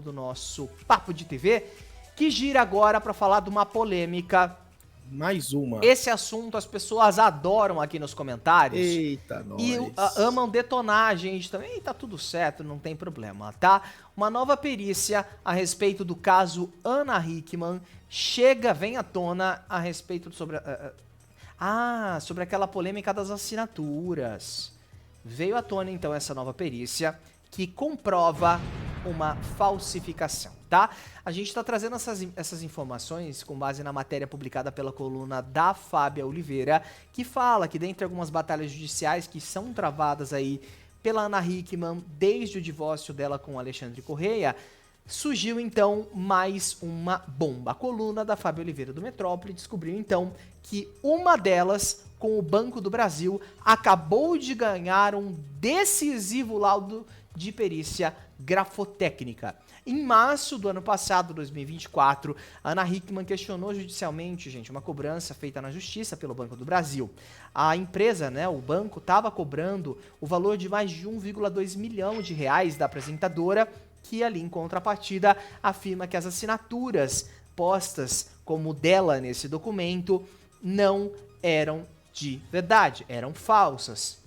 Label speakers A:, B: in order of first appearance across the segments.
A: do nosso Papo de TV, que gira agora para falar de uma polêmica.
B: Mais uma.
A: Esse assunto as pessoas adoram aqui nos comentários.
B: Eita,
A: e
B: nós.
A: amam detonar a gente também. E tá tudo certo, não tem problema, tá? Uma nova perícia a respeito do caso Ana Hickman vem à tona a respeito sobre sobre aquela polêmica das assinaturas. Veio à tona então essa nova perícia que comprova uma falsificação, tá? A gente está trazendo essas informações com base na matéria publicada pela coluna da Fábia Oliveira, que fala que dentre algumas batalhas judiciais que são travadas aí pela Ana Hickman desde o divórcio dela com o Alexandre Correia, surgiu então mais uma bomba. A coluna da Fábia Oliveira do Metrópole descobriu então que uma delas, com o Banco do Brasil, acabou de ganhar um decisivo laudo de perícia grafotécnica. Em março do ano passado, 2024, Ana Hickman questionou judicialmente, gente, uma cobrança feita na justiça pelo Banco do Brasil. A empresa, né, o banco, estava cobrando o valor de mais de 1,2 milhão de reais da apresentadora, que ali em contrapartida afirma que as assinaturas postas como dela nesse documento não eram de verdade, eram falsas.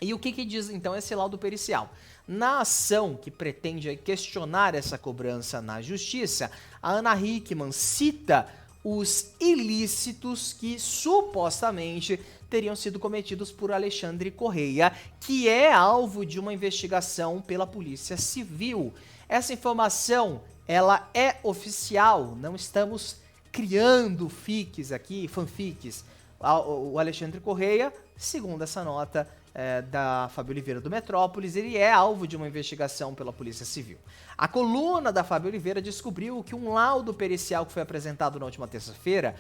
A: E o que diz então esse laudo pericial? Na ação que pretende questionar essa cobrança na justiça, a Ana Hickman cita os ilícitos que supostamente teriam sido cometidos por Alexandre Correia, que é alvo de uma investigação pela Polícia Civil. Essa informação, ela é oficial, não estamos criando fics aqui, fanfics. O Alexandre Correia, segundo essa nota da Fábio Oliveira do Metrópolis, ele é alvo de uma investigação pela Polícia Civil. A coluna da Fábio Oliveira descobriu que um laudo pericial que foi apresentado na última terça-feira,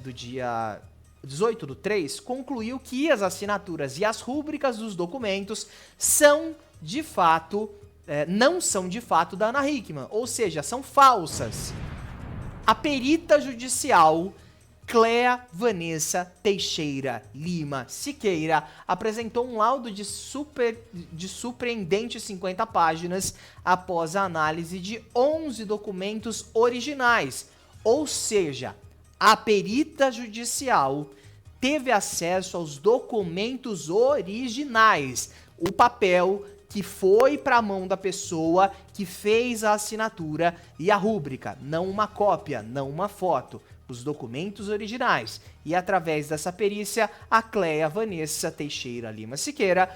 A: do dia 18/3, concluiu que as assinaturas e as rúbricas dos documentos são, de fato, não são de fato da Ana Hickman, ou seja, são falsas. A perita judicial Cléa Vanessa Teixeira Lima Siqueira apresentou um laudo de surpreendentes 50 páginas após a análise de 11 documentos originais. Ou seja, a perita judicial teve acesso aos documentos originais, o papel que foi para a mão da pessoa que fez a assinatura e a rúbrica, não uma cópia, não uma foto. Os documentos originais. E através dessa perícia, a Cléa Vanessa Teixeira Lima Siqueira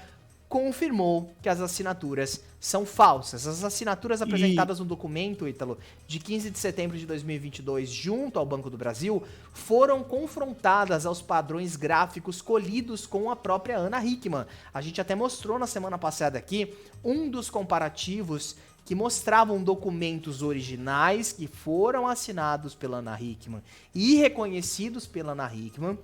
A: confirmou que as assinaturas são falsas. As assinaturas apresentadas no documento, Ítalo, de 15 de setembro de 2022, junto ao Banco do Brasil, foram confrontadas aos padrões gráficos colhidos com a própria Ana Hickman. A gente até mostrou na semana passada aqui um dos comparativos que mostravam documentos originais que foram assinados pela Ana Hickman e reconhecidos pela Ana Hickman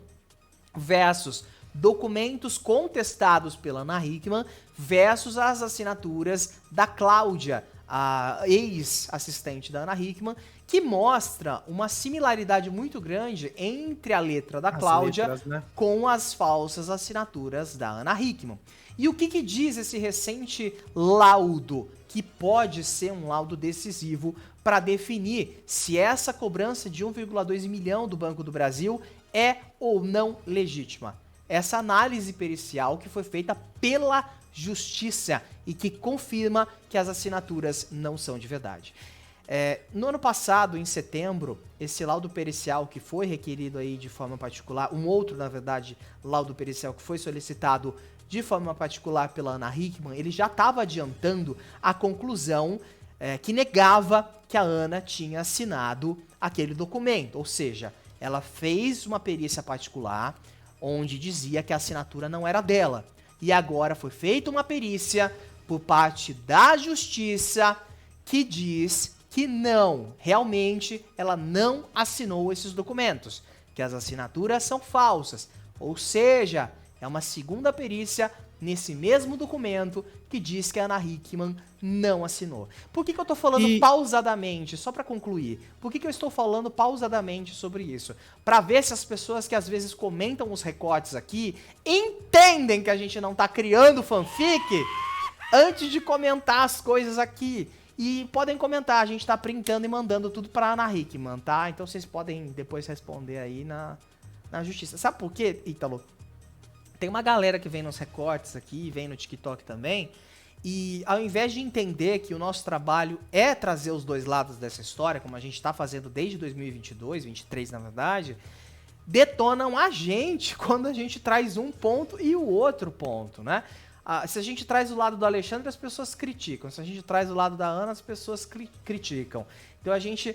A: versus documentos contestados pela Ana Hickman versus as assinaturas da Cláudia, a ex-assistente da Ana Hickman, que mostra uma similaridade muito grande entre a letra da Cláudia com as falsas assinaturas da Ana Hickman. E o que diz esse recente laudo, que pode ser um laudo decisivo para definir se essa cobrança de 1,2 milhão do Banco do Brasil é ou não legítima? Essa análise pericial que foi feita pela Justiça e que confirma que as assinaturas não são de verdade. No ano passado, em setembro, esse laudo pericial que foi requerido aí de forma particular, um outro, na verdade, laudo pericial que foi solicitado de forma particular pela Ana Hickman, ele já estava adiantando a conclusão que negava que a Ana tinha assinado aquele documento. Ou seja, ela fez uma perícia particular onde dizia que a assinatura não era dela. E agora foi feita uma perícia por parte da Justiça que diz que não, realmente ela não assinou esses documentos, que as assinaturas são falsas. Ou seja, é uma segunda perícia nesse mesmo documento que diz que a Ana Hickman não assinou. Por que eu tô falando pausadamente? Só para concluir. Por que eu estou falando pausadamente sobre isso? Para ver se as pessoas que às vezes comentam os recortes aqui entendem que a gente não tá criando fanfic antes de comentar as coisas aqui. E podem comentar, a gente tá printando e mandando tudo pra Ana Hickman, tá? Então vocês podem depois responder aí na justiça. Sabe por quê, Ítalo? Tem uma galera que vem nos recortes aqui, vem no TikTok também, e ao invés de entender que o nosso trabalho é trazer os dois lados dessa história, como a gente está fazendo desde 2022, 2023 na verdade, detonam a gente quando a gente traz um ponto e o outro ponto, né? Se a gente traz o lado do Alexandre, as pessoas criticam. Se a gente traz o lado da Ana, as pessoas criticam. Então a gente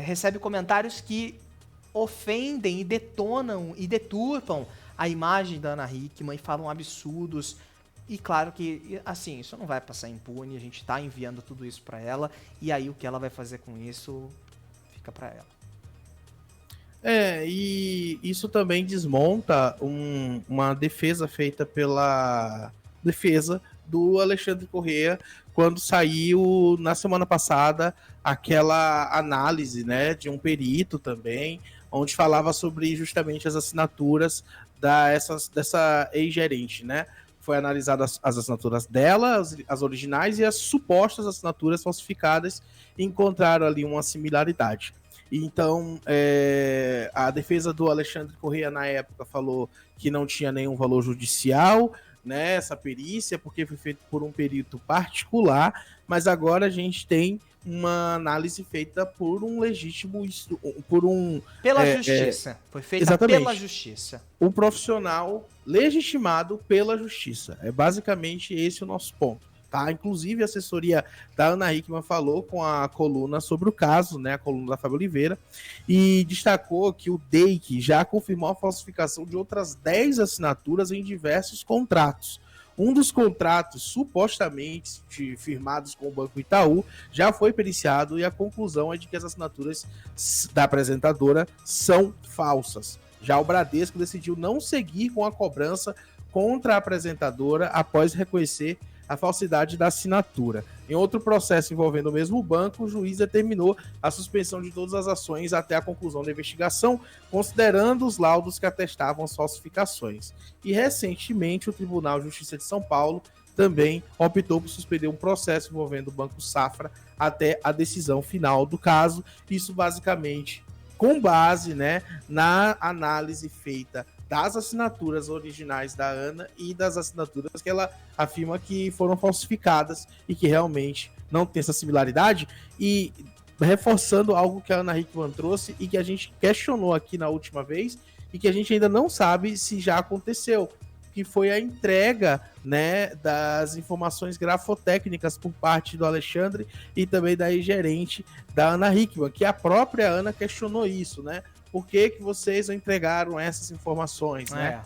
A: recebe comentários que ofendem e detonam e deturpam a imagem da Ana Hickman e falam absurdos. E claro que, assim, isso não vai passar impune, a gente tá enviando tudo isso pra ela, e aí o que ela vai fazer com isso fica pra ela.
B: E isso também desmonta uma defesa feita pela defesa do Alexandre Corrêa quando saiu na semana passada aquela análise, né, de um perito também, onde falava sobre justamente as assinaturas dessa ex-gerente, né? Foi analisada as assinaturas dela, as originais e as supostas assinaturas falsificadas, e encontraram ali uma similaridade. Então, a defesa do Alexandre Corrêa na época falou que não tinha nenhum valor judicial, né, essa perícia, porque foi feito por um perito particular, mas agora a gente tem uma análise feita por um legítimo...
A: Pela justiça. Foi feita
B: exatamente,
A: pela justiça.
B: Um profissional legitimado pela justiça. É basicamente esse o nosso ponto. Tá? Inclusive, a assessoria da Ana Hickman falou com a coluna sobre o caso, né, a coluna da Fábio Oliveira, e destacou que o DEIC já confirmou a falsificação de outras 10 assinaturas em diversos contratos. Um dos contratos supostamente firmados com o Banco Itaú já foi periciado e a conclusão é de que as assinaturas da apresentadora são falsas. Já o Bradesco decidiu não seguir com a cobrança contra a apresentadora após reconhecer a falsidade da assinatura. Em outro processo envolvendo o mesmo banco, o juiz determinou a suspensão de todas as ações até a conclusão da investigação, considerando os laudos que atestavam as falsificações. E recentemente, o Tribunal de Justiça de São Paulo também optou por suspender um processo envolvendo o Banco Safra até a decisão final do caso. Isso basicamente com base, né, na análise feita das assinaturas originais da Ana e das assinaturas que ela afirma que foram falsificadas e que realmente não tem essa similaridade. E reforçando algo que a Ana Hickman trouxe e que a gente questionou aqui na última vez e que a gente ainda não sabe se já aconteceu, que foi a entrega, né, das informações grafotécnicas por parte do Alexandre e também da gerente da Ana Hickman, que a própria Ana questionou isso, né? Por que vocês não entregaram essas informações, né?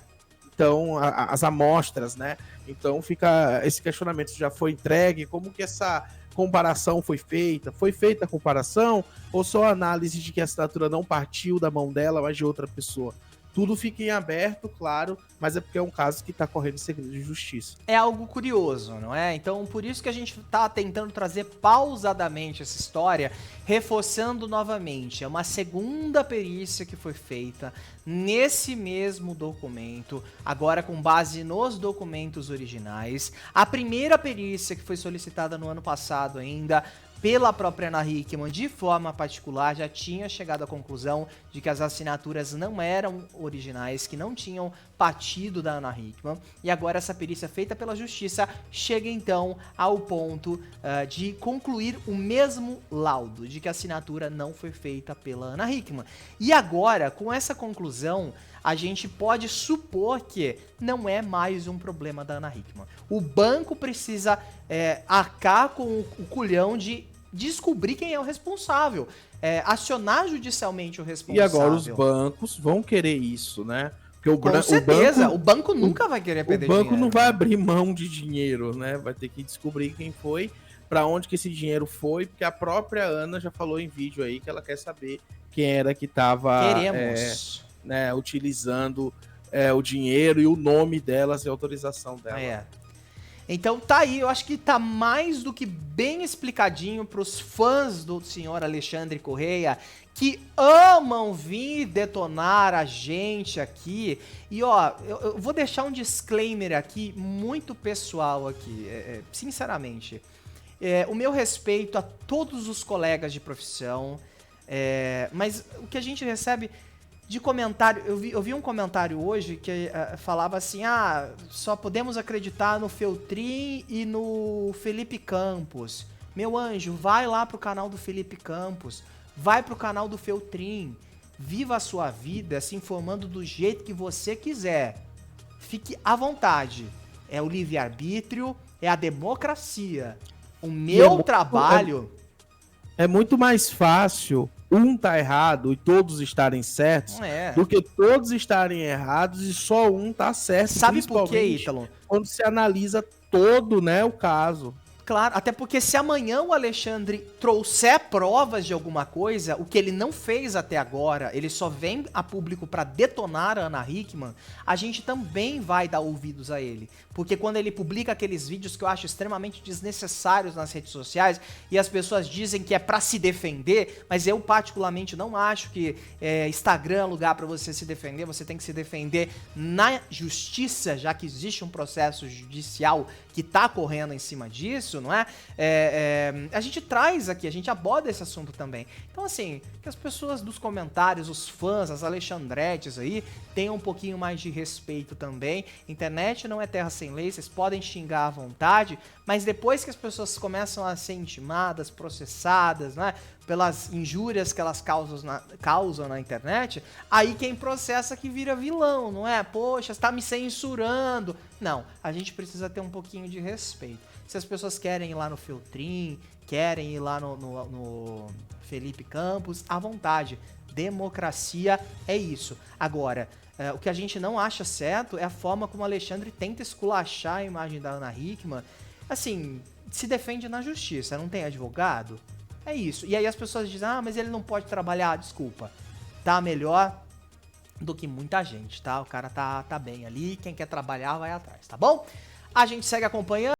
B: Então, as amostras, né? Então fica esse questionamento, já foi entregue, como que essa comparação foi feita? Foi feita a comparação ou só a análise de que a assinatura não partiu da mão dela, mas de outra pessoa? Tudo fica em aberto, claro, mas é porque é um caso que está correndo segredo de justiça.
A: É algo curioso, não é? Então, por isso que a gente está tentando trazer pausadamente essa história, reforçando novamente. É uma segunda perícia que foi feita nesse mesmo documento, agora com base nos documentos originais. A primeira perícia que foi solicitada no ano passado ainda, pela própria Ana Hickman, de forma particular, já tinha chegado à conclusão de que as assinaturas não eram originais, que não tinham partido da Ana Hickman, e agora essa perícia feita pela justiça chega então ao ponto de concluir o mesmo laudo, de que a assinatura não foi feita pela Ana Hickman. E agora, com essa conclusão, a gente pode supor que não é mais um problema da Ana Hickman. O banco precisa arcar com o culhão de descobrir quem é o responsável, acionar judicialmente o responsável.
B: E agora os bancos vão querer isso, né? Porque
A: com certeza, o banco nunca vai querer perder dinheiro.
B: O banco não vai abrir mão de dinheiro, né? Vai ter que descobrir quem foi, para onde que esse dinheiro foi, porque a própria Ana já falou em vídeo aí que ela quer saber quem era que estava utilizando o dinheiro e o nome delas e a autorização dela.
A: Então tá aí, eu acho que tá mais do que bem explicadinho pros fãs do senhor Alexandre Corrêa, que amam vir detonar a gente aqui. E ó, eu vou deixar um disclaimer aqui, muito pessoal aqui, sinceramente. O meu respeito a todos os colegas de profissão, mas o que a gente recebe de comentário, eu vi um comentário hoje que falava assim, só podemos acreditar no Feltrin e no Felipe Campos. Meu anjo, vai lá pro canal do Felipe Campos, vai pro canal do Feltrin, viva a sua vida se informando do jeito que você quiser. Fique à vontade. É o livre-arbítrio, é a democracia. O meu trabalho...
B: É muito mais fácil um tá errado e todos estarem certos do que todos estarem errados e só um tá certo.
A: Sabe por quê, Ítalo?
B: Quando se analisa todo, né, o caso.
A: Claro, até porque se amanhã o Alexandre trouxer provas de alguma coisa, o que ele não fez até agora, ele só vem a público pra detonar a Ana Hickman, a gente também vai dar ouvidos a ele. Porque quando ele publica aqueles vídeos que eu acho extremamente desnecessários nas redes sociais, e as pessoas dizem que é pra se defender, mas eu particularmente não acho que Instagram é lugar pra você se defender, você tem que se defender na justiça, já que existe um processo judicial que tá correndo em cima disso, não é? A gente traz aqui, a gente aborda esse assunto também. Então, assim, que as pessoas dos comentários, os fãs, as Alexandretes aí, tenham um pouquinho mais de respeito também. Internet não é terra sem lei, vocês podem xingar à vontade, mas depois que as pessoas começam a ser intimadas, processadas, né, pelas injúrias que elas causam na internet, aí quem processa que vira vilão, não é? Poxa, você tá me censurando. Não, a gente precisa ter um pouquinho de respeito. Se as pessoas querem ir lá no Feltrin, querem ir lá no Felipe Campos, à vontade. Democracia é isso. Agora, o que a gente não acha certo é a forma como o Alexandre tenta esculachar a imagem da Ana Hickman. Assim, se defende na justiça, não tem advogado? É isso. E aí as pessoas dizem, mas ele não pode trabalhar. Desculpa. Tá melhor do que muita gente, tá? O cara tá bem ali, quem quer trabalhar vai atrás, tá bom? A gente segue acompanhando.